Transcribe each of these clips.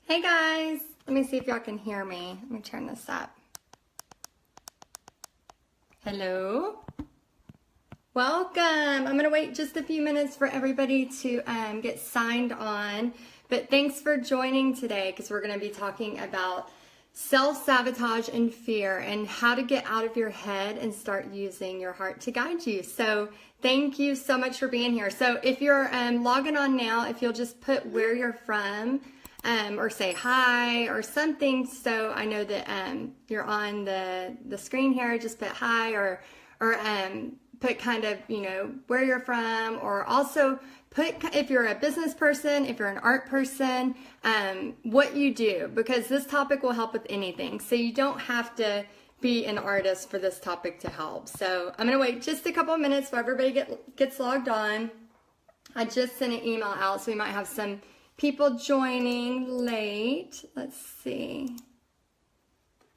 Hey guys, let me see if y'all can hear me. Let me turn this up. Hello? Welcome. I'm going to wait just a few minutes for everybody to get signed on. But thanks for joining today because we're going to be talking about self-sabotage and fear and how to get out of your head and start using your heart to guide you. So thank you so much for being here. So if you're logging on now, if you'll just put where you're from, or say hi or something, so I know that you're on the screen here. Just put hi or put kind of, you know, where you're from, or also put if you're a business person, if you're an art person, what you do, because this topic will help with anything. So you don't have to be an artist for this topic to help. So I'm gonna wait just a couple of minutes for everybody gets logged on. I just sent an email out, so we might have some people joining late. Let's see.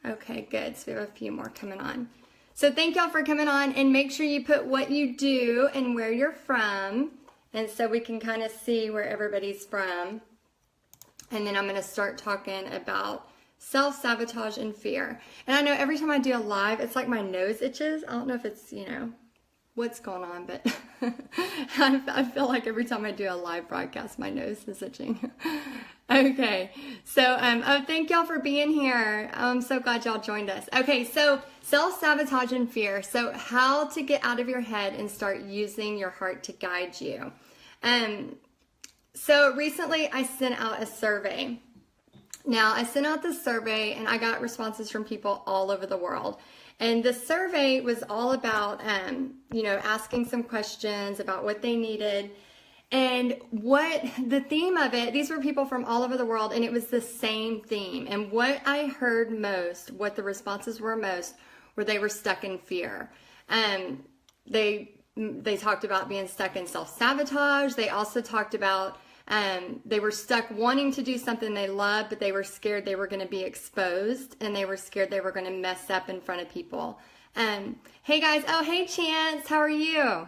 Okay, good. So we have a few more coming on. So thank y'all for coming on, and make sure you put what you do and where you're from, and so we can kind of see where everybody's from. And then I'm going to start talking about self-sabotage and fear. And I know every time I do a live, it's like my nose itches. I don't know if it's, you know, what's going on, but I feel like every time I do a live broadcast, my nose is itching. Okay, so thank y'all for being here. I'm so glad y'all joined us. Okay, so self-sabotage and fear. So how to get out of your head and start using your heart to guide you. So recently I sent out a survey. Now I sent out this survey and I got responses from people all over the world. And the survey was all about, you know, asking some questions about what they needed. And what the theme of it, these were people from all over the world, and it was the same theme. And what I heard most, what the responses were most, were they were stuck in fear. They talked about being stuck in self-sabotage. They also talked about they were stuck wanting to do something they loved, but they were scared they were going to be exposed, and they were scared they were going to mess up in front of people. Hey guys, oh hey Chance, how are you?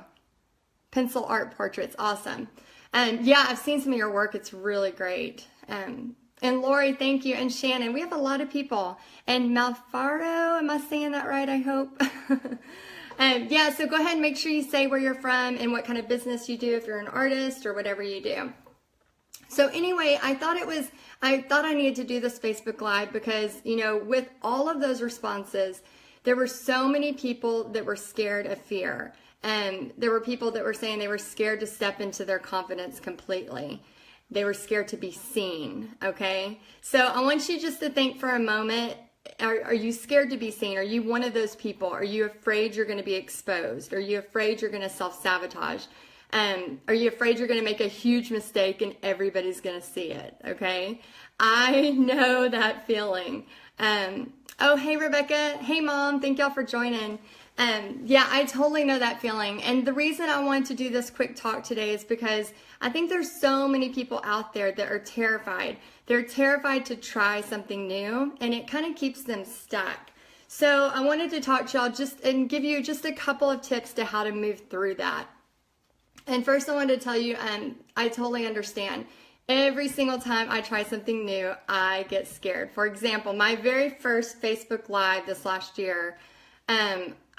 Pencil art portraits, awesome. Yeah, I've seen some of your work, it's really great. And Lori, thank you, and Shannon, we have a lot of people. And Malfaro, am I saying that right, I hope? Yeah, so go ahead and make sure you say where you're from and what kind of business you do if you're an artist or whatever you do. So anyway, I thought I needed to do this Facebook Live because, you know, with all of those responses, there were so many people that were scared of fear. And there were people that were saying they were scared to step into their confidence completely. They were scared to be seen, okay? So I want you just to think for a moment, are you scared to be seen? Are you one of those people? Are you afraid you're going to be exposed? Are you afraid you're going to self-sabotage? Are you afraid you're going to make a huge mistake and everybody's going to see it, okay? I know that feeling. Oh, hey, Rebecca. Hey, Mom. Thank y'all for joining. Yeah, I totally know that feeling. And the reason I wanted to do this quick talk today is because I think there's so many people out there that are terrified. They're terrified to try something new, and it kind of keeps them stuck. So I wanted to talk to y'all and give you just a couple of tips to how to move through that. And first I wanted to tell you, I totally understand. Every single time I try something new, I get scared. For example, my very first Facebook Live this last year,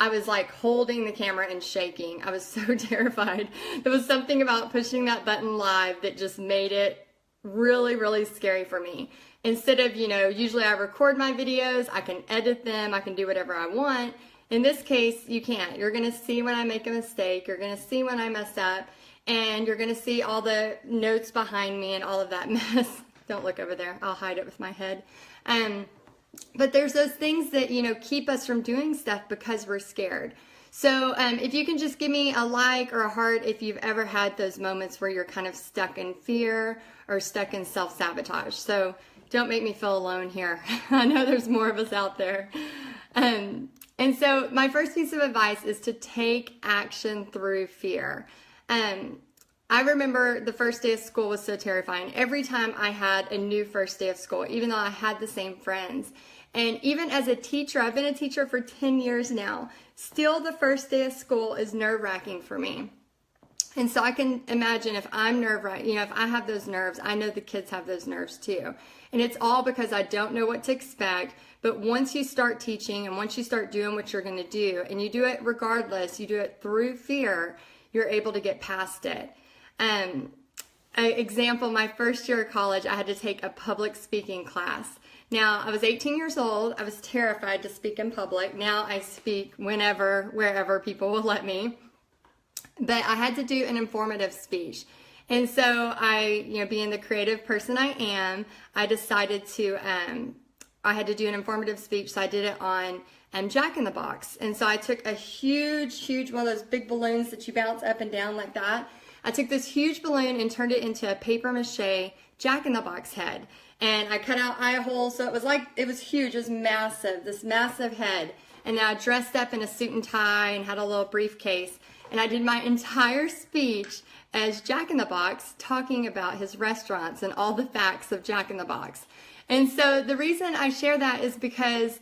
I was like holding the camera and shaking. I was so terrified. There was something about pushing that button live that just made it really, really scary for me. Instead of, you know, usually I record my videos, I can edit them, I can do whatever I want. In this case, you can't. You're going to see when I make a mistake, you're going to see when I mess up, and you're going to see all the notes behind me and all of that mess. Don't look over there. I'll hide it with my head. But there's those things that, you know, keep us from doing stuff because we're scared. So if you can just give me a like or a heart if you've ever had those moments where you're kind of stuck in fear or stuck in self-sabotage. So don't make me feel alone here. I know there's more of us out there. And so my first piece of advice is to take action through fear. I remember the first day of school was so terrifying. Every time I had a new first day of school, even though I had the same friends. And even as a teacher, I've been a teacher for 10 years now, still the first day of school is nerve-wracking for me. And so I can imagine if I'm if I have those nerves, I know the kids have those nerves too. And it's all because I don't know what to expect. But once you start teaching and once you start doing what you're going to do, and you do it regardless, you do it through fear, you're able to get past it. An example, my first year of college, I had to take a public speaking class. Now, I was 18 years old. I was terrified to speak in public. Now I speak whenever, wherever people will let me. But I had to do an informative speech. And so being the creative person I am, I decided I had to do an informative speech. So I did it on Jack in the Box. And so I took a huge one of those big balloons that you bounce up and down like that. I took this huge balloon and turned it into a paper mache Jack in the Box head. And I cut out eye holes. So it was huge. It was massive, this massive head. And then I dressed up in a suit and tie and had a little briefcase. And I did my entire speech as Jack in the Box, talking about his restaurants and all the facts of Jack in the Box. And so the reason I share that is because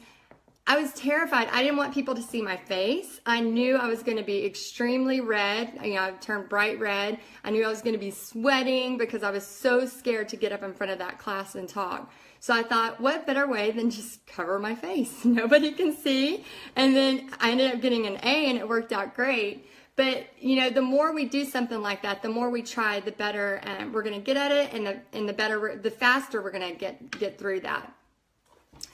I was terrified. I didn't want people to see my face. I knew I was going to be extremely red. I turned bright red. I knew I was going to be sweating because I was so scared to get up in front of that class and talk. So I thought, what better way than just cover my face? Nobody can see. And then I ended up getting an A, and it worked out great. But, the more we do something like that, the more we try, the better we're going to get at it, and the faster we're going to get through that.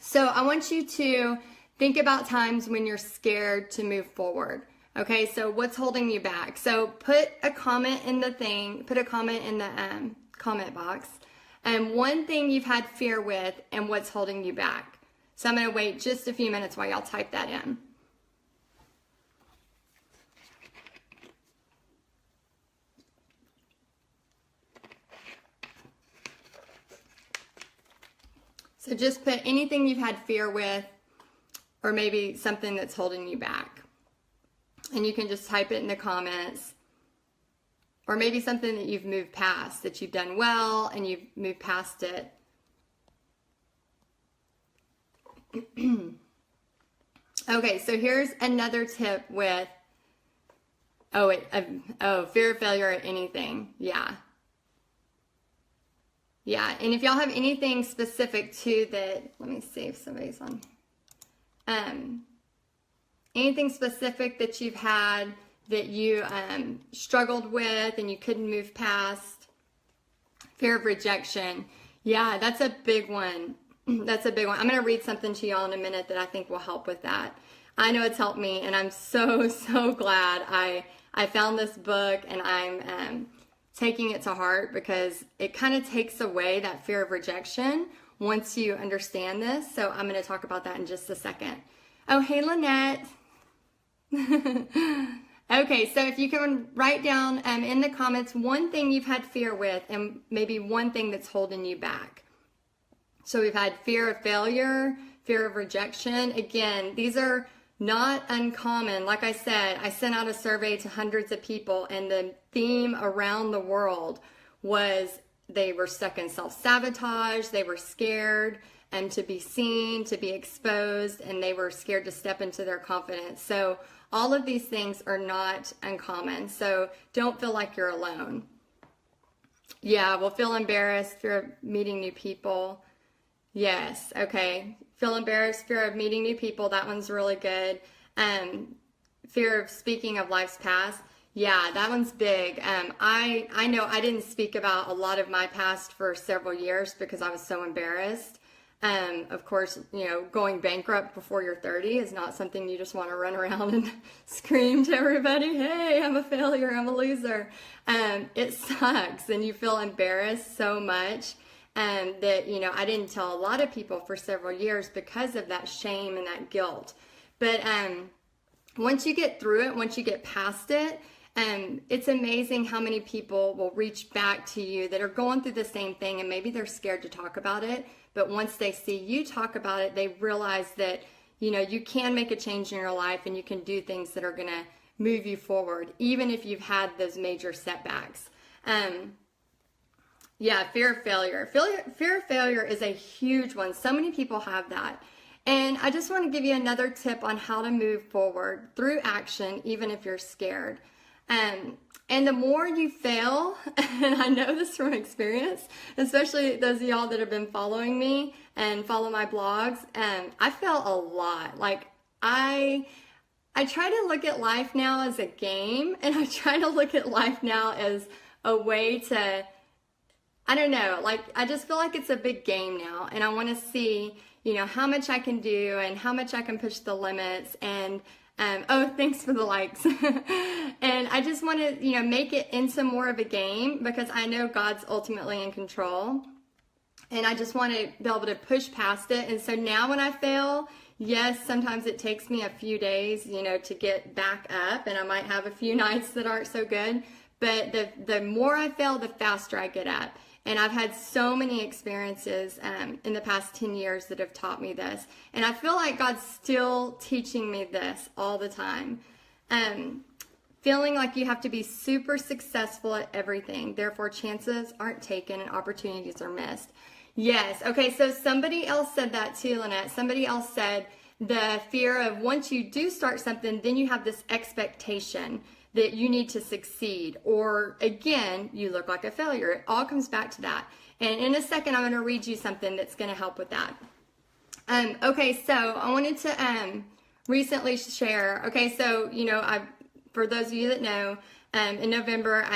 So I want you to think about times when you're scared to move forward. Okay, so what's holding you back? So put a comment in the comment box, and one thing you've had fear with and what's holding you back. So I'm going to wait just a few minutes while y'all type that in. So just put anything you've had fear with, or maybe something that's holding you back. And you can just type it in the comments. Or maybe something that you've moved past, that you've done well and you've moved past it. Okay, so here's another tip with, fear of failure at anything. Yeah, and if y'all have anything specific too that, let me see if somebody's on. Anything specific that you've had that you struggled with and you couldn't move past. Fear of rejection. Yeah, that's a big one. That's a big one. I'm going to read something to y'all in a minute that I think will help with that. I know it's helped me, and I'm so glad I found this book, and I'm taking it to heart because it kind of takes away that fear of rejection once you understand this. So I'm going to talk about that in just a second. Oh, hey, Lynette. Okay, so if you can write down in the comments one thing you've had fear with and maybe one thing that's holding you back. So we've had fear of failure, fear of rejection. Again, these are not uncommon. Like I said, I sent out a survey to hundreds of people, and the theme around the world was they were stuck in self-sabotage, they were scared to be seen, to be exposed, and they were scared to step into their confidence. So all of these things are not uncommon. So don't feel like you're alone. Yeah, we'll feel embarrassed, fear of meeting new people. Yes, okay. Feel embarrassed, fear of meeting new people. That one's really good. Fear of speaking of life's past. Yeah, that one's big. I know I didn't speak about a lot of my past for several years because I was so embarrassed. Of course, going bankrupt before you're 30 is not something you just want to run around and scream to everybody, hey, I'm a failure, I'm a loser. It sucks, and you feel embarrassed so much. That, I didn't tell a lot of people for several years because of that shame and that guilt. But once you get through it, once you get past it, it's amazing how many people will reach back to you that are going through the same thing, and maybe they're scared to talk about it. But once they see you talk about it, they realize that, you can make a change in your life, and you can do things that are going to move you forward, even if you've had those major setbacks. Yeah, fear of failure. Fear of failure is a huge one. So many people have that. And I just want to give you another tip on how to move forward through action, even if you're scared. And the more you fail, and I know this from experience, especially those of y'all that have been following me and follow my blogs, I fail a lot. Like I try to look at life now as a game, and I try to look at life now as a way to, I don't know, like I just feel like it's a big game now, and I want to see, you know, how much I can do and how much I can push the limits. And oh, thanks for the likes. And I just want to, you know, make it into more of a game, because I know God's ultimately in control. And I just want to be able to push past it. And so now when I fail, yes, sometimes it takes me a few days, you know, to get back up. And I might have a few nights that aren't so good. But the more I fail, the faster I get up. And I've had so many experiences in the past 10 years that have taught me this. And I feel like God's still teaching me this all the time. Feeling like you have to be super successful at everything. Therefore, chances aren't taken and opportunities are missed. Yes. Okay, so somebody else said that too, Lynette. Somebody else said the fear of once you do start something, then you have this expectation that you need to succeed, or again, you look like a failure. It all comes back to that. And in a second, I'm going to read you something that's going to help with that. Okay, so I wanted to recently share. Okay, so you know, for those of you that know, in November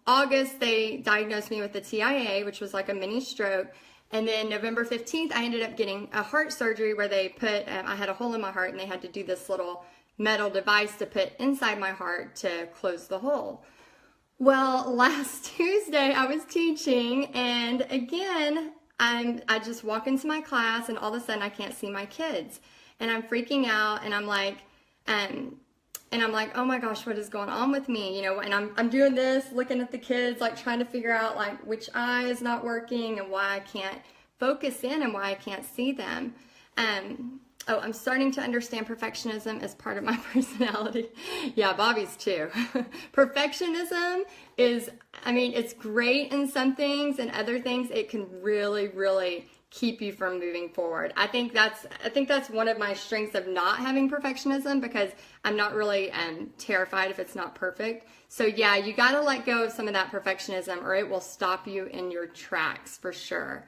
August, they diagnosed me with the TIA, which was like a mini stroke. And then November 15th, I ended up getting a heart surgery where they put, I had a hole in my heart, and they had to do this little metal device to put inside my heart to close the hole. Well, last Tuesday I was teaching, and again, I just walk into my class, and all of a sudden I can't see my kids, and I'm freaking out, and I'm like, oh my gosh, what is going on with me? You know, and I'm doing this, looking at the kids, like trying to figure out like which eye is not working and why I can't focus in and why I can't see them. Oh, I'm starting to understand perfectionism as part of my personality. Yeah, Bobby's too. Perfectionism is, I mean, it's great in some things, and other things it can really, really keep you from moving forward. I think that's one of my strengths of not having perfectionism, because I'm not really terrified if it's not perfect. So yeah, you got to let go of some of that perfectionism, or it will stop you in your tracks for sure.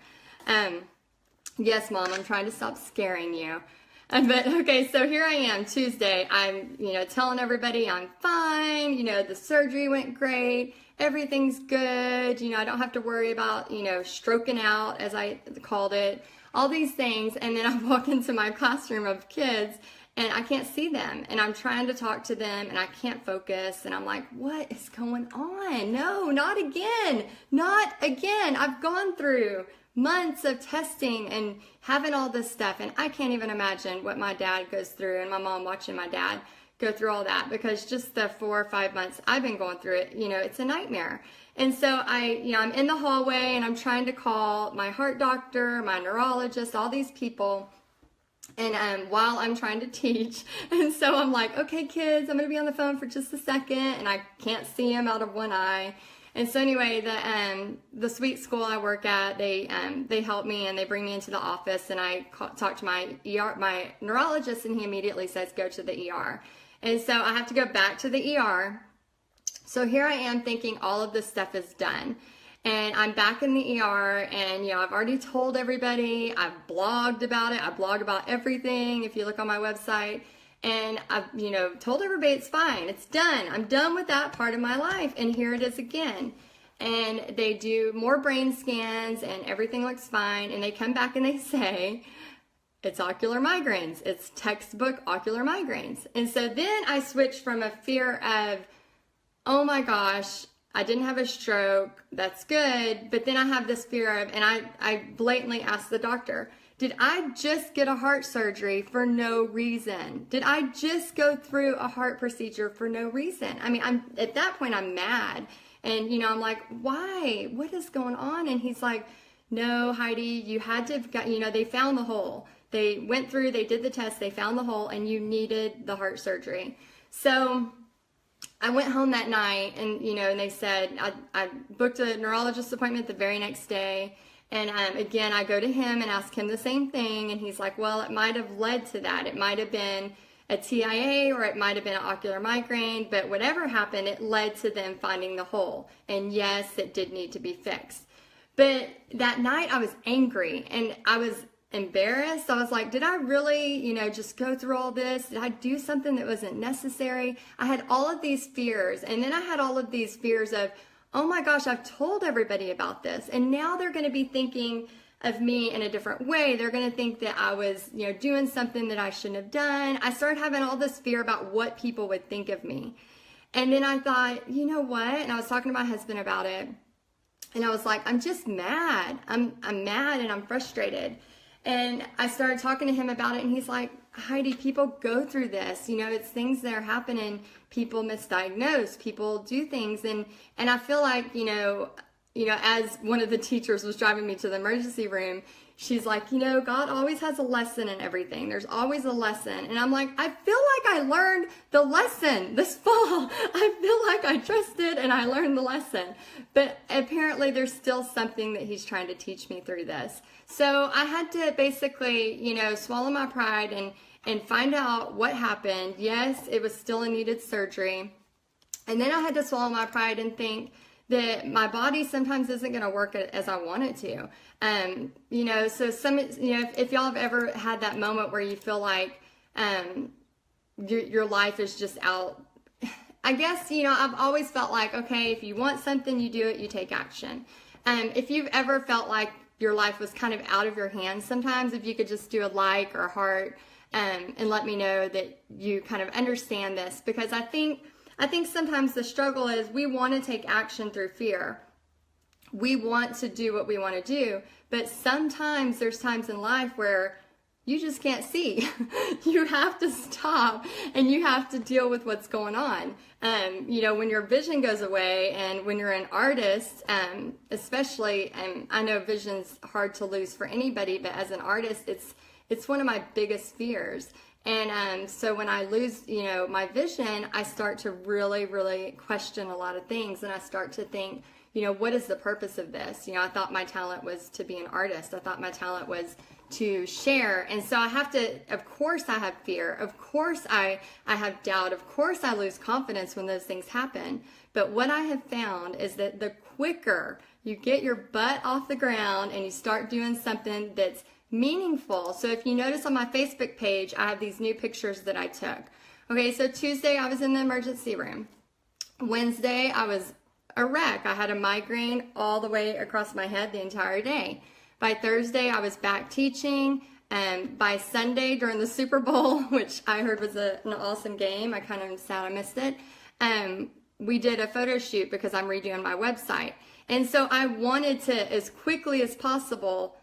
Yes, Mom, I'm trying to stop scaring you. But okay, so here I am, Tuesday. I'm, you know, telling everybody I'm fine. You know, the surgery went great. Everything's good. You know, I don't have to worry about, you know, stroking out, as I called it, all these things. And then I walk into my classroom of kids, and I can't see them. And I'm trying to talk to them, and I can't focus. And I'm like, what is going on? No, not again. Not again. I've gone through months of testing and having all this stuff, and I can't even imagine what my dad goes through, and my mom watching my dad go through all that, because just the 4 or 5 months I've been going through it, you know, it's a nightmare. And so I'm in the hallway, and I'm trying to call my heart doctor, my neurologist, all these people, and while I'm trying to teach. And so I'm like, okay, kids, I'm gonna be on the phone for just a second, and I can't see him out of one eye. And so anyway, the sweet school I work at, they help me, and they bring me into the office, and I talk to my neurologist, and he immediately says, go to the ER. And so I have to go back to the ER. So here I am thinking all of this stuff is done. And I'm back in the ER, and, you know, I've already told everybody, I've blogged about it. I blog about everything if you look on my website. And I've, you know, told everybody it's fine. It's done. I'm done with that part of my life. And here it is again. And they do more brain scans, and everything looks fine. And they come back and they say, it's ocular migraines. It's textbook ocular migraines. And so then I switch from a fear of, oh my gosh, I didn't have a stroke. That's good. But then I have this fear of, and I blatantly asked the doctor, did I just get a heart surgery for no reason? Did I just go through a heart procedure for no reason? I mean, at that point, I'm mad. And, you know, I'm like, why? What is going on? And he's like, no, Heidi, you had to have got, you know, they found the hole. They went through, they did the test, they found the hole, and you needed the heart surgery. So I went home that night, and, you know, and they said, I booked a neurologist appointment the very next day. And again, I go to him and ask him the same thing. And he's like, well, it might have led to that. It might have been a TIA or it might have been an ocular migraine, but whatever happened, it led to them finding the hole. And yes, it did need to be fixed. But that night I was angry and I was embarrassed. I was like, did I really, just go through all this? Did I do something that wasn't necessary? I had all of these fears. And then I had all of these fears of, oh my gosh, I've told everybody about this. And now they're going to be thinking of me in a different way. They're going to think that I was, doing something that I shouldn't have done. I started having all this fear about what people would think of me. And then I thought, you know what? And I was talking to my husband about it. And I was like, I'm just mad. I'm mad and I'm frustrated. And I started talking to him about it, and he's like, Heidi, people go through this. It's things that are happening. People misdiagnose. People do things. And I feel like, as one of the teachers was driving me to the emergency room, she's like, God always has a lesson in everything. There's always a lesson. And I'm like, I feel like I learned the lesson this fall. I feel like I trusted and I learned the lesson. But apparently there's still something that he's trying to teach me through this. So I had to basically, swallow my pride and find out what happened. Yes, it was still a needed surgery. And then I had to swallow my pride and think that my body sometimes isn't going to work as I want it to. So if y'all have ever had that moment where you feel like your life is just out, I guess, I've always felt like, okay, if you want something, you do it, you take action. If you've ever felt like your life was kind of out of your hands sometimes, if you could just do a like or a heart and let me know that you kind of understand this, because I think sometimes the struggle is we want to take action through fear. We want to do what we want to do, but sometimes there's times in life where you just can't see. You have to stop and you have to deal with what's going on. When your vision goes away and when you're an artist, especially, I know vision's hard to lose for anybody, but as an artist, it's one of my biggest fears. And so when I lose, my vision, I start to really, really question a lot of things. And I start to think, what is the purpose of this? I thought my talent was to be an artist. I thought my talent was to share. And so I have to, of course I have fear. Of course I have doubt. Of course I lose confidence when those things happen. But what I have found is that the quicker you get your butt off the ground and you start doing something that's meaningful. So if you notice on my Facebook page, I have these new pictures that I took. Okay, so Tuesday I was in the emergency room. Wednesday I was a wreck. I had a migraine all the way across my head the entire day. By Thursday I was back teaching, and by Sunday during the Super Bowl, which I heard was an awesome game, I kind of sad I missed it, we did a photo shoot because I'm redoing my website. And so I wanted to, as quickly as possible,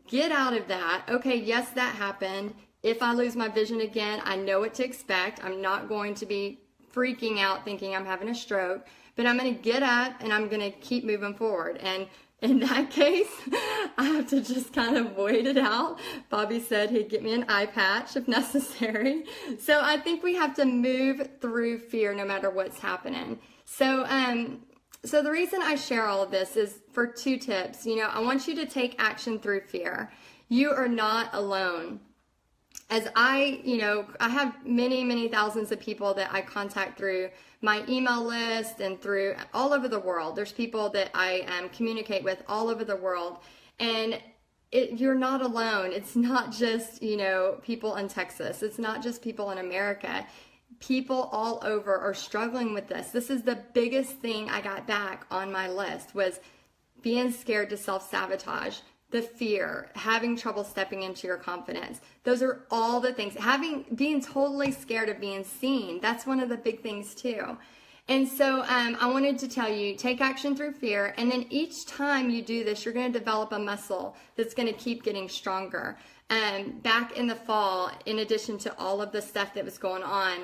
get out of that. Okay, yes, that happened. If I lose my vision again, I know what to expect. I'm not going to be freaking out thinking I'm having a stroke, but I'm going to get up and I'm going to keep moving forward. And in that case, I have to just kind of wait it out. Bobby said he'd get me an eye patch if necessary. So I think we have to move through fear no matter what's happening. So the reason I share all of this is for 2 tips. I want you to take action through fear. You are not alone. As I have many, many thousands of people that I contact through my email list and through all over the world. There's people that I communicate with all over the world. And you're not alone. It's not just, people in Texas. It's not just people in America. People all over are struggling with this. This is the biggest thing I got back on my list was being scared to self-sabotage, the fear, having trouble stepping into your confidence. Those are all the things. Being totally scared of being seen. That's one of the big things too. And so I wanted to tell you, take action through fear. And then each time you do this, you're going to develop a muscle that's going to keep getting stronger. Back in the fall, in addition to all of the stuff that was going on,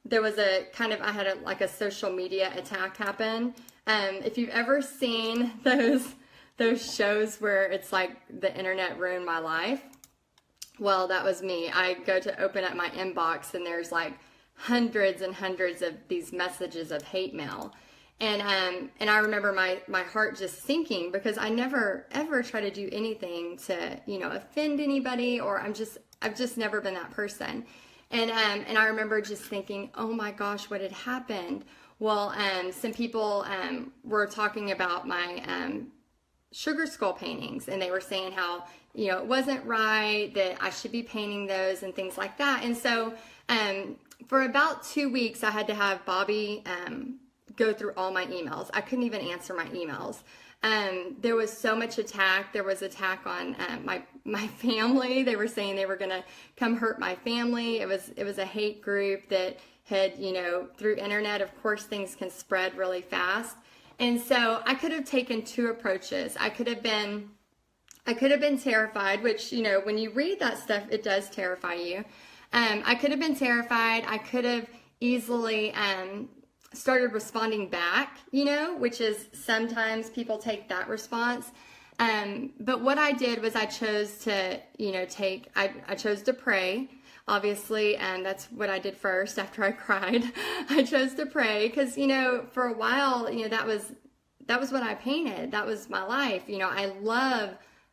there was I had a social media attack happen. If you've ever seen those shows where it's like the internet ruined my life, well, that was me. I go to open up my inbox and there's like hundreds and hundreds of these messages of hate mail. And I remember my heart just sinking because I never ever try to do anything to, offend anybody, or I've just never been that person. And I remember just thinking, oh my gosh, what had happened? Well, some people were talking about my sugar skull paintings, and they were saying how, you know, it wasn't right, that I should be painting those and things like that. And so for about 2 weeks, I had to have Bobby go through all my emails. I couldn't even answer my emails. There was so much attack. There was attack on my family. They were saying they were going to come hurt my family. It was a hate group that had, you know, through internet, of course, things can spread really fast. And so I could have taken two approaches. I could have been terrified, which, you know, when you read that stuff, it does terrify you. I could have been terrified. I could have easily started responding back, you know, which is sometimes people take that response. But what I did was I chose to, you know, I chose to pray, obviously, and that's what I did first after I cried. I chose to pray because, you know, for a while, you know, that was what I painted. That was my life. You know, I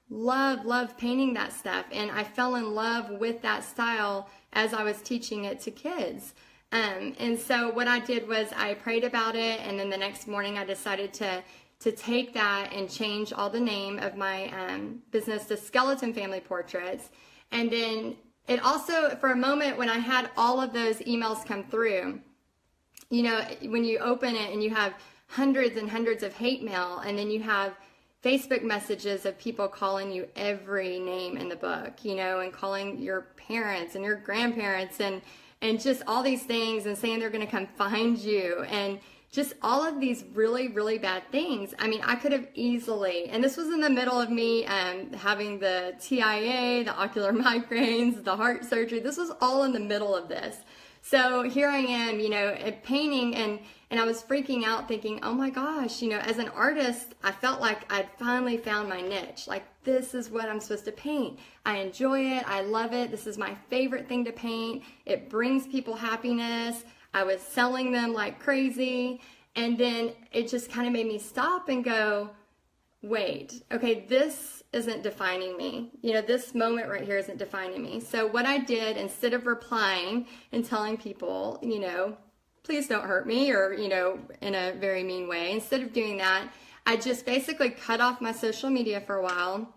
love painting that stuff, and I fell in love with that style as I was teaching it to kids. And so what I did was I prayed about it, and then the next morning I decided to take that and change all the name of my business to Skeleton Family Portraits. And then it also, for a moment, when I had all of those emails come through, you know, when you open it and you have hundreds and hundreds of hate mail, and then you have Facebook messages of people calling you every name in the book, you know, and calling your parents and your grandparents and just all these things, and saying they're going to come find you, and just all of these really, really bad things. I mean, I could have easily, and this was in the middle of me having the TIA, the ocular migraines, the heart surgery. This was all in the middle of this. So here I am, you know, painting, and I was freaking out thinking, oh my gosh, you know, as an artist, I felt like I'd finally found my niche. Like, this is what I'm supposed to paint. I enjoy it. I love it. This is my favorite thing to paint. It brings people happiness. I was selling them like crazy. And then it just kind of made me stop and go, wait, okay, this isn't defining me. You know, this moment right here isn't defining me. So what I did, instead of replying and telling people, you know, please don't hurt me, or, you know, in a very mean way, instead of doing that, I just basically cut off my social media for a while.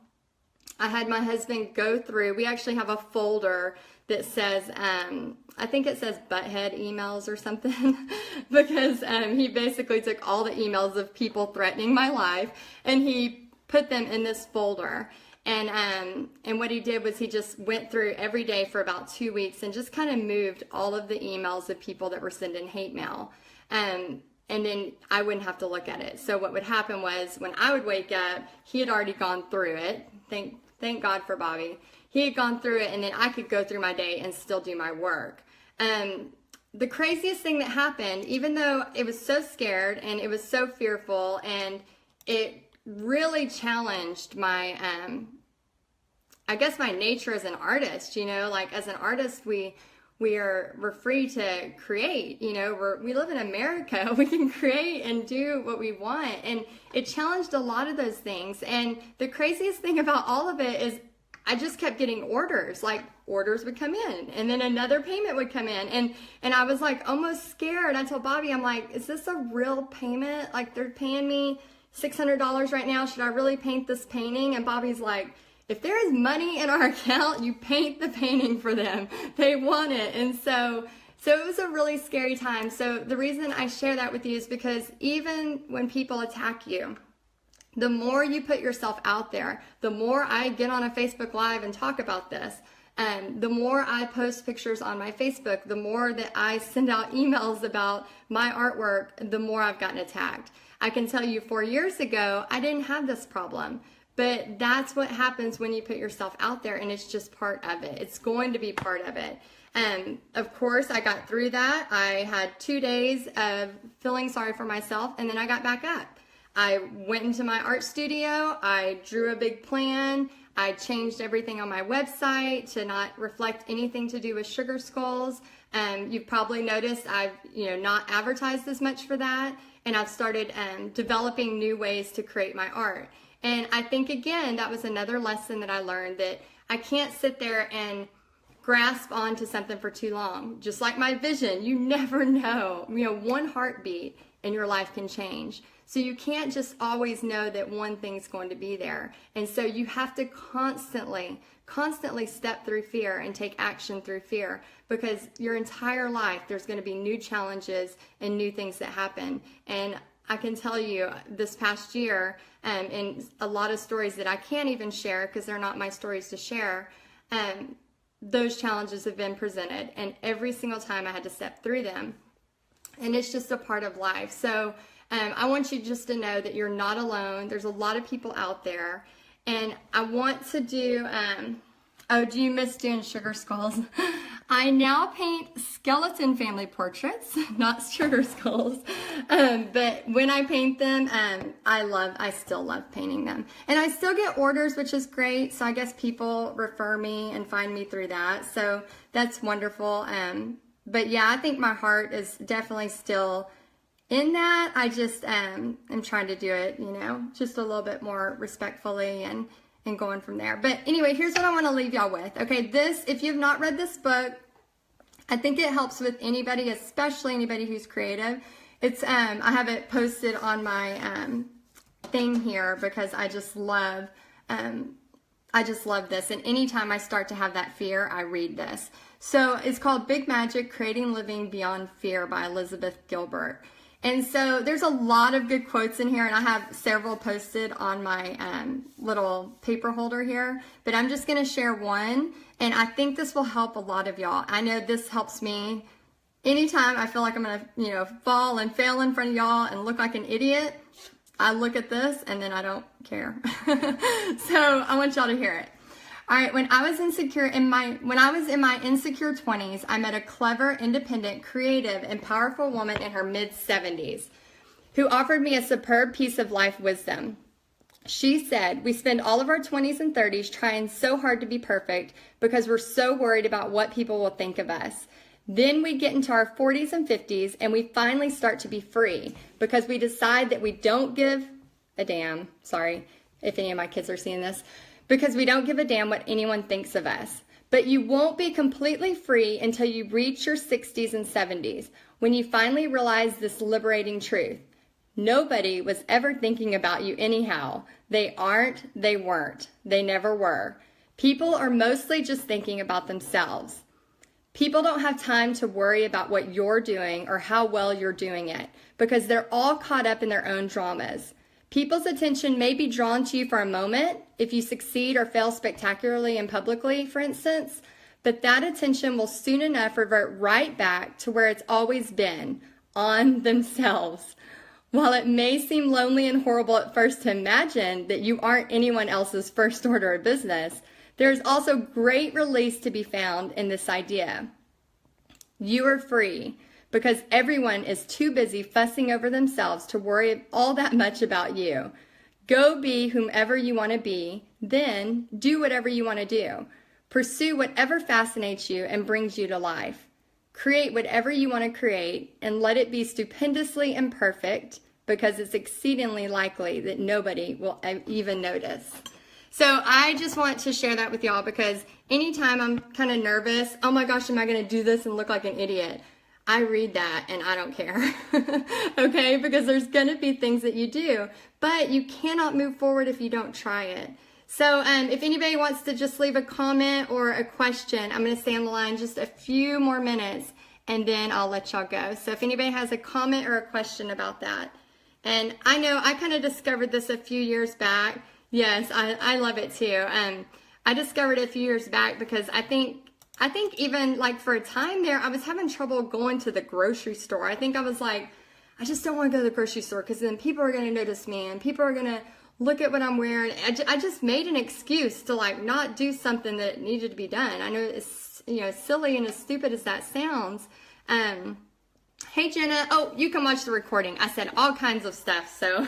I had my husband go through, we actually have a folder that says, I think it says butthead emails or something, because he basically took all the emails of people threatening my life and he put them in this folder. And what he did was he just went through every day for about 2 weeks and just kind of moved all of the emails of people that were sending hate mail. And then I wouldn't have to look at it. So what would happen was, when I would wake up, he had already gone through it. Thank God for Bobby. He had gone through it, and then I could go through my day and still do my work. The craziest thing that happened, even though it was so scared and it was so fearful, and it really challenged my, I guess my nature as an artist, you know, like as an artist, we're free to create, you know, we live in America, we can create and do what we want. And it challenged a lot of those things. And the craziest thing about all of it is I just kept getting orders, like orders would come in, and then another payment would come in. And I was like almost scared. I told Bobby, I'm like, is this a real payment? Like, they're paying me $600 right now. Should I really paint this painting? And Bobby's like, if there is money in our account, you paint the painting for them. They want it. And so it was a really scary time. So the reason I share that with you is because even when people attack you, the more you put yourself out there, the more I get on a Facebook Live and talk about this, the more I post pictures on my Facebook, the more that I send out emails about my artwork, the more I've gotten attacked. I can tell you 4 years ago, I didn't have this problem. But that's what happens when you put yourself out there, and it's just part of it. It's going to be part of it. Of course, I got through that. I had 2 days of feeling sorry for myself, and then I got back up. I went into my art studio. I drew a big plan. I changed everything on my website to not reflect anything to do with sugar skulls. You've probably noticed I've not advertised as much for that, and I've started developing new ways to create my art. And I think, again, that was another lesson that I learned, that I can't sit there and grasp onto something for too long. Just like my vision, you never know. One heartbeat and your life can change. So you can't just always know that one thing's going to be there. And so you have to constantly step through fear and take action through fear, because your entire life there's going to be new challenges and new things that happen. And I can tell you this past year, and a lot of stories that I can't even share because they're not my stories to share, those challenges have been presented, and every single time I had to step through them. And it's just a part of life. So I want you just to know that you're not alone. There's a lot of people out there. And I want to do, do you miss doing sugar skulls? I now paint skeleton family portraits, not sugar skulls. But when I paint them, I still love painting them. And I still get orders, which is great. So I guess people refer me and find me through that. So that's wonderful. But yeah, I think my heart is definitely still in that. I just am trying to do it, just a little bit more respectfully and going from there. But anyway, here's what I want to leave y'all with. Okay, if you've not read this book, I think it helps with anybody, especially anybody who's creative. It's I have it posted on my thing here because I just love this. And anytime I start to have that fear, I read this. So it's called Big Magic: Creating Living Beyond Fear by Elizabeth Gilbert. And so there's a lot of good quotes in here, and I have several posted on my little paper holder here, but I'm just going to share one, and I think this will help a lot of y'all. I know this helps me. Anytime I feel like I'm going to, fall and fail in front of y'all and look like an idiot, I look at this and then I don't care. So I want y'all to hear it. All right, when I was in my insecure 20s, I met a clever, independent, creative, and powerful woman in her mid-70s who offered me a superb piece of life wisdom. She said, "We spend all of our 20s and 30s trying so hard to be perfect because we're so worried about what people will think of us. Then we get into our 40s and 50s and we finally start to be free because we decide that we don't give a damn." Sorry if any of my kids are seeing this. "Because we don't give a damn what anyone thinks of us. But you won't be completely free until you reach your 60s and 70s, when you finally realize this liberating truth. Nobody was ever thinking about you anyhow. They aren't, they weren't, they never were. People are mostly just thinking about themselves. People don't have time to worry about what you're doing or how well you're doing it, because they're all caught up in their own dramas. People's attention may be drawn to you for a moment if you succeed or fail spectacularly and publicly, for instance, but that attention will soon enough revert right back to where it's always been, on themselves. While it may seem lonely and horrible at first to imagine that you aren't anyone else's first order of business, there is also great release to be found in this idea. You are free, because everyone is too busy fussing over themselves to worry all that much about you. Go be whomever you want to be, then do whatever you want to do. Pursue whatever fascinates you and brings you to life. Create whatever you want to create, and let it be stupendously imperfect, because it's exceedingly likely that nobody will even notice." So I just want to share that with y'all, because anytime I'm kind of nervous, oh my gosh, am I going to do this and look like an idiot? I read that and I don't care, okay? Because there's going to be things that you do, but you cannot move forward if you don't try it. So if anybody wants to just leave a comment or a question, I'm going to stay on the line just a few more minutes and then I'll let y'all go. So if anybody has a comment or a question about that. And I know I kind of discovered this a few years back. Yes, I love it too. I discovered it a few years back because I think even like for a time there, I was having trouble going to the grocery store. I think I was like, I just don't want to go to the grocery store because then people are going to notice me and people are going to look at what I'm wearing. I just made an excuse to like not do something that needed to be done. I know it's, silly and as stupid as that sounds. Hey Jenna, oh, you can watch the recording. I said all kinds of stuff. So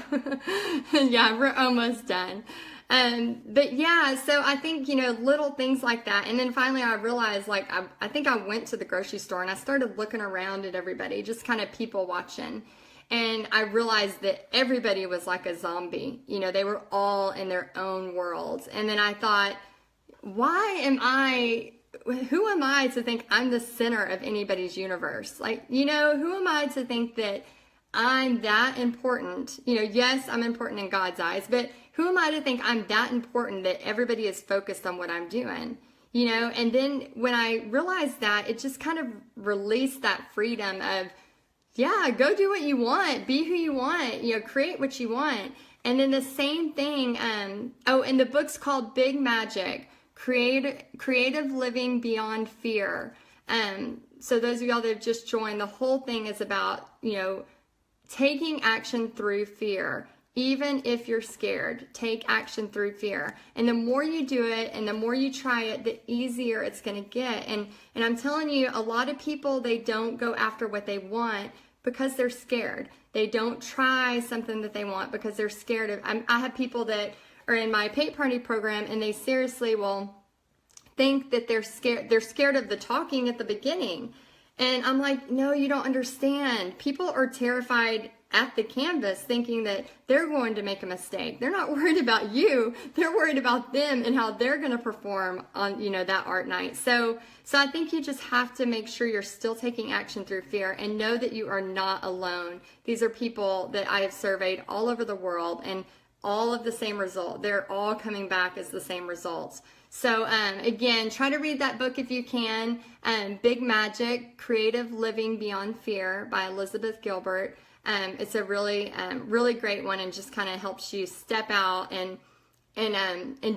yeah, we're almost done. But yeah, so I think, little things like that. And then finally I realized, like, I think I went to the grocery store and I started looking around at everybody, just kind of people watching. And I realized that everybody was like a zombie. They were all in their own worlds. And then I thought, why am I who am I to think I'm the center of anybody's universe? Like, you know, who am I to think that I'm that important? You know, yes, I'm important in God's eyes, but who am I to think I'm that important that everybody is focused on what I'm doing? You know, and then when I realized that, it just kind of released that freedom of, yeah, go do what you want, be who you want, you know, create what you want. And then the same thing, and the book's called Big Magic, Creative Living Beyond Fear. So those of y'all that have just joined, the whole thing is about, you know, taking action through fear. Even if you're scared, take action through fear. And the more you do it and the more you try it, the easier it's going to get. And I'm telling you, a lot of people, they don't go after what they want because they're scared. They don't try something that they want because they're scared of. I have people that are in my Paint Party program, and they seriously will think that they're scared. They're scared of the talking at the beginning. And I'm like, no, you don't understand. People are terrified at the canvas thinking that they're going to make a mistake. They're not worried about you. They're worried about them and how they're going to perform on, you know, that art night. So I think you just have to make sure you're still taking action through fear and know that you are not alone. These are people that I have surveyed all over the world, and all of the same result. They're all coming back as the same results. So again, try to read that book if you can. Big Magic, Creative Living Beyond Fear by Elizabeth Gilbert. It's a really, really great one, and just kind of helps you step out and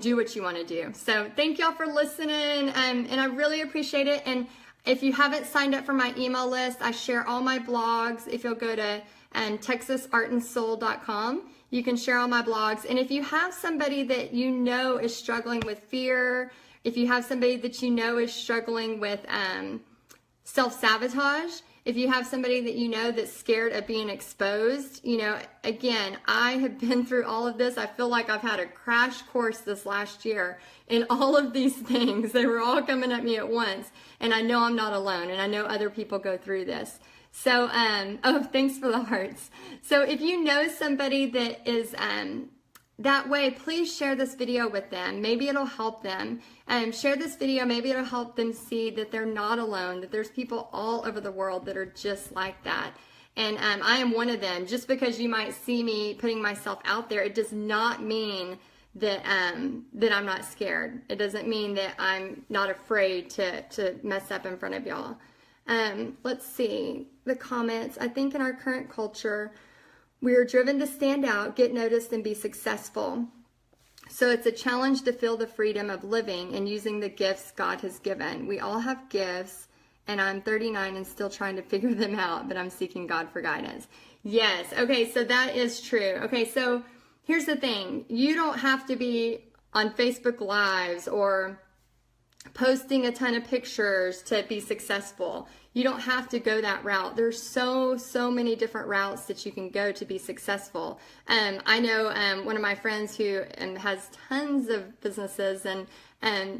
do what you want to do. So thank y'all for listening, and I really appreciate it. And if you haven't signed up for my email list, I share all my blogs. If you'll go to texasartandsoul.com, you can share all my blogs. And if you have somebody that you know is struggling with fear, if you have somebody that you know is struggling with self-sabotage, if you have somebody that you know that's scared of being exposed, you know, again, I have been through all of this. I feel like I've had a crash course this last year in all of these things. They were all coming at me at once. And I know I'm not alone, and I know other people go through this. So, thanks for the hearts. So if you know somebody that is that way, please share this video with them. Maybe it'll help them. Share this video. Maybe it'll help them see that they're not alone, that there's people all over the world that are just like that. And I am one of them. Just because you might see me putting myself out there, it does not mean that that I'm not scared. It doesn't mean that I'm not afraid to mess up in front of y'all. Let's see the comments. I think in our current culture, we are driven to stand out, get noticed, and be successful. So it's a challenge to feel the freedom of living and using the gifts God has given. We all have gifts, and I'm 39 and still trying to figure them out, but I'm seeking God for guidance. Yes. Okay. So that is true. Okay. So here's the thing. You don't have to be on Facebook Lives or posting a ton of pictures to be successful. You don't have to go that route. There's so many different routes that you can go to be successful. I know one of my friends who has tons of businesses, and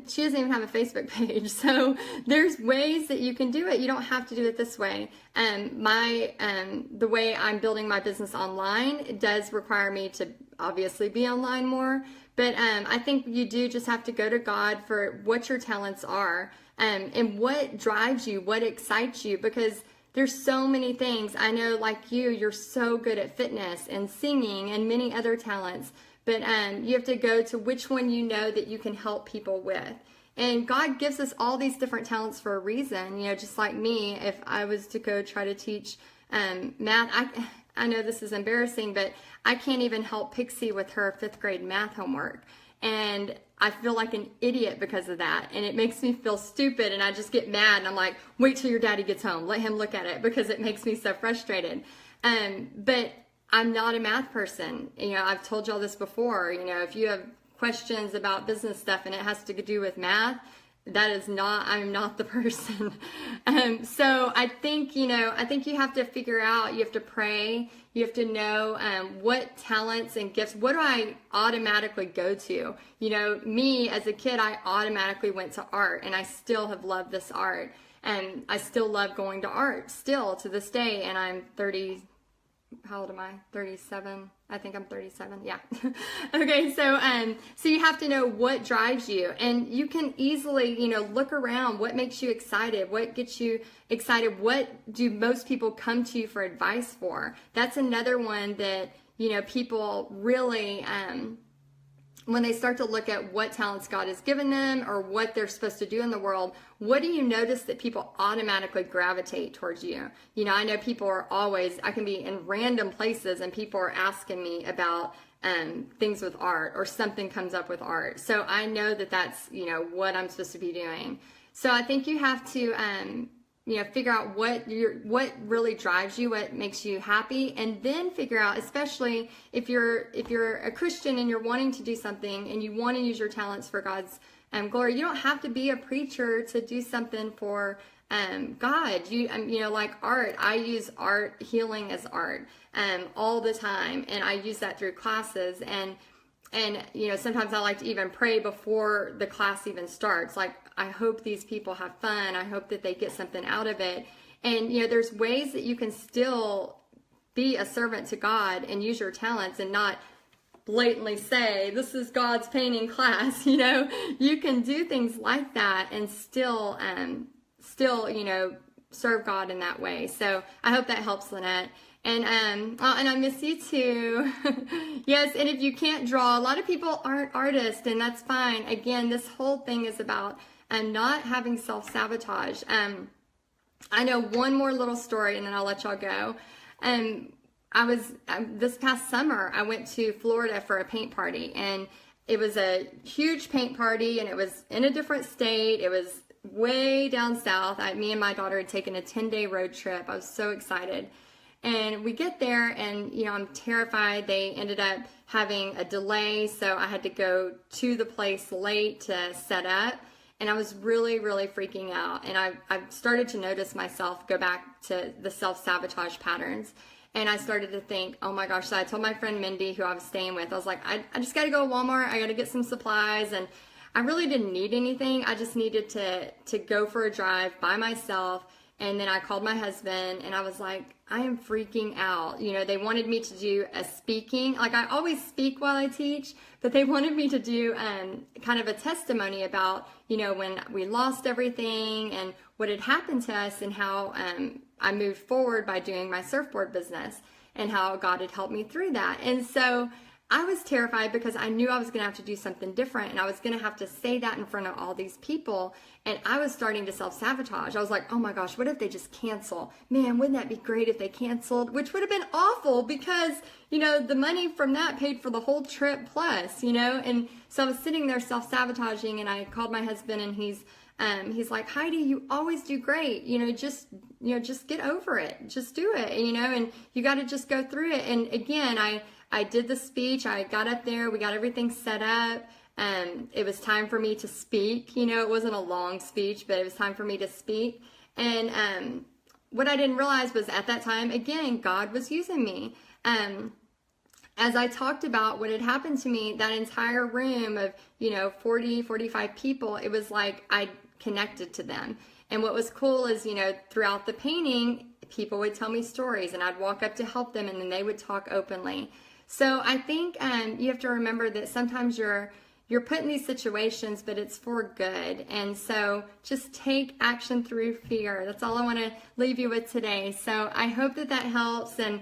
she doesn't even have a Facebook page. So there's ways that you can do it. You don't have to do it this way. The way I'm building my business online, it does require me to obviously be online more. But I think you do just have to go to God for what your talents are, and what drives you, what excites you, because there's so many things. I know, like you're so good at fitness and singing and many other talents, but you have to go to which one you know that you can help people with. And God gives us all these different talents for a reason. You know, just like me, if I was to go try to teach math, I know this is embarrassing, but I can't even help Pixie with her 5th grade math homework. And I feel like an idiot because of that. And it makes me feel stupid, and I just get mad, and I'm like, wait till your daddy gets home. Let him look at it, because it makes me so frustrated. But I'm not a math person. You know, I've told y'all this before. You know, if you have questions about business stuff and it has to do with math, I'm not the person. So I think you have to figure out, you have to pray, you have to know what talents and gifts, what do I automatically go to? You know, me as a kid, I automatically went to art, and I still have loved this art. And I still love going to art still to this day. And I'm 30, how old am I? 37. I think I'm 37. Yeah. Okay. So you have to know what drives you, and you can easily, look around. What makes you excited? What gets you excited? What do most people come to you for advice for? That's another one that, people really, when they start to look at what talents God has given them or what they're supposed to do in the world, what do you notice that people automatically gravitate towards you? I know people are always, I can be in random places and people are asking me about things with art, or something comes up with art. So I know that that's, what I'm supposed to be doing. So I think you have to, figure out what really drives you, what makes you happy, and then figure out, especially if you're a Christian and you're wanting to do something and you want to use your talents for God's glory. You don't have to be a preacher to do something for God. Like art. I use art, healing as art, all the time, and I use that through classes. And sometimes I like to even pray before the class even starts. Like, I hope these people have fun. I hope that they get something out of it. And, there's ways that you can still be a servant to God and use your talents and not blatantly say, this is God's painting class. You can do things like that and still, serve God in that way. So I hope that helps, Lynette. And I miss you too. Yes, and if you can't draw, a lot of people aren't artists, and that's fine. Again, this whole thing is about not having self-sabotage. I know one more little story, and then I'll let y'all go. This past summer, I went to Florida for a paint party, and it was a huge paint party, and it was in a different state. It was way down south. Me and my daughter had taken a 10-day road trip. I was so excited. And we get there, and, I'm terrified. They ended up having a delay, so I had to go to the place late to set up. And I was really, really freaking out. And I started to notice myself go back to the self-sabotage patterns. And I started to think, oh my gosh. So I told my friend Mindy, who I was staying with, I was like, I just got to go to Walmart. I got to get some supplies. And I really didn't need anything. I just needed to go for a drive by myself. And then I called my husband, and I was like, I am freaking out. They wanted me to do a speaking. Like, I always speak while I teach, but they wanted me to do kind of a testimony about, when we lost everything and what had happened to us, and how I moved forward by doing my surfboard business, and how God had helped me through that. And so I was terrified because I knew I was going to have to do something different, and I was going to have to say that in front of all these people, and I was starting to self-sabotage. I was like, oh my gosh, what if they just cancel? Man, wouldn't that be great if they canceled? Which would have been awful because, the money from that paid for the whole trip plus, and so I was sitting there self-sabotaging, and I called my husband, and he's like, Heidi, you always do great. Just get over it. Just do it, and you got to just go through it. And again, I did the speech. I got up there. We got everything set up. It was time for me to speak. It wasn't a long speech, but it was time for me to speak. And what I didn't realize was at that time, again, God was using me. As I talked about what had happened to me, that entire room of, 40, 45 people, it was like I connected to them. And what was cool is, throughout the painting, people would tell me stories, and I'd walk up to help them, and then they would talk openly. So I think you have to remember that sometimes you're put in these situations, but it's for good. And so just take action through fear. That's all I want to leave you with today. So I hope that helps. And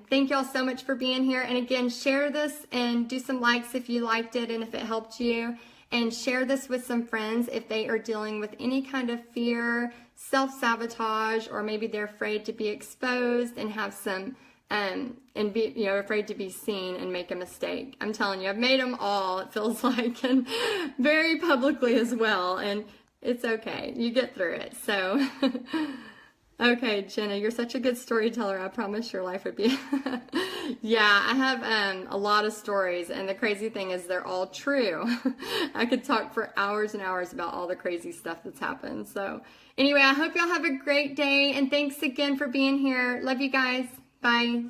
thank y'all so much for being here. And again, share this and do some likes if you liked it and if it helped you. And share this with some friends if they are dealing with any kind of fear, self-sabotage, or maybe they're afraid to be exposed and have some and be afraid to be seen and make a mistake. I'm telling you, I've made them all, it feels like, and very publicly as well, and it's okay. You get through it. So okay, Jenna, you're such a good storyteller. I promise your life would be yeah, I have a lot of stories, and the crazy thing is they're all true. I could talk for hours and hours about all the crazy stuff that's happened. So anyway, I hope y'all have a great day, and thanks again for being here. Love you guys. Bye.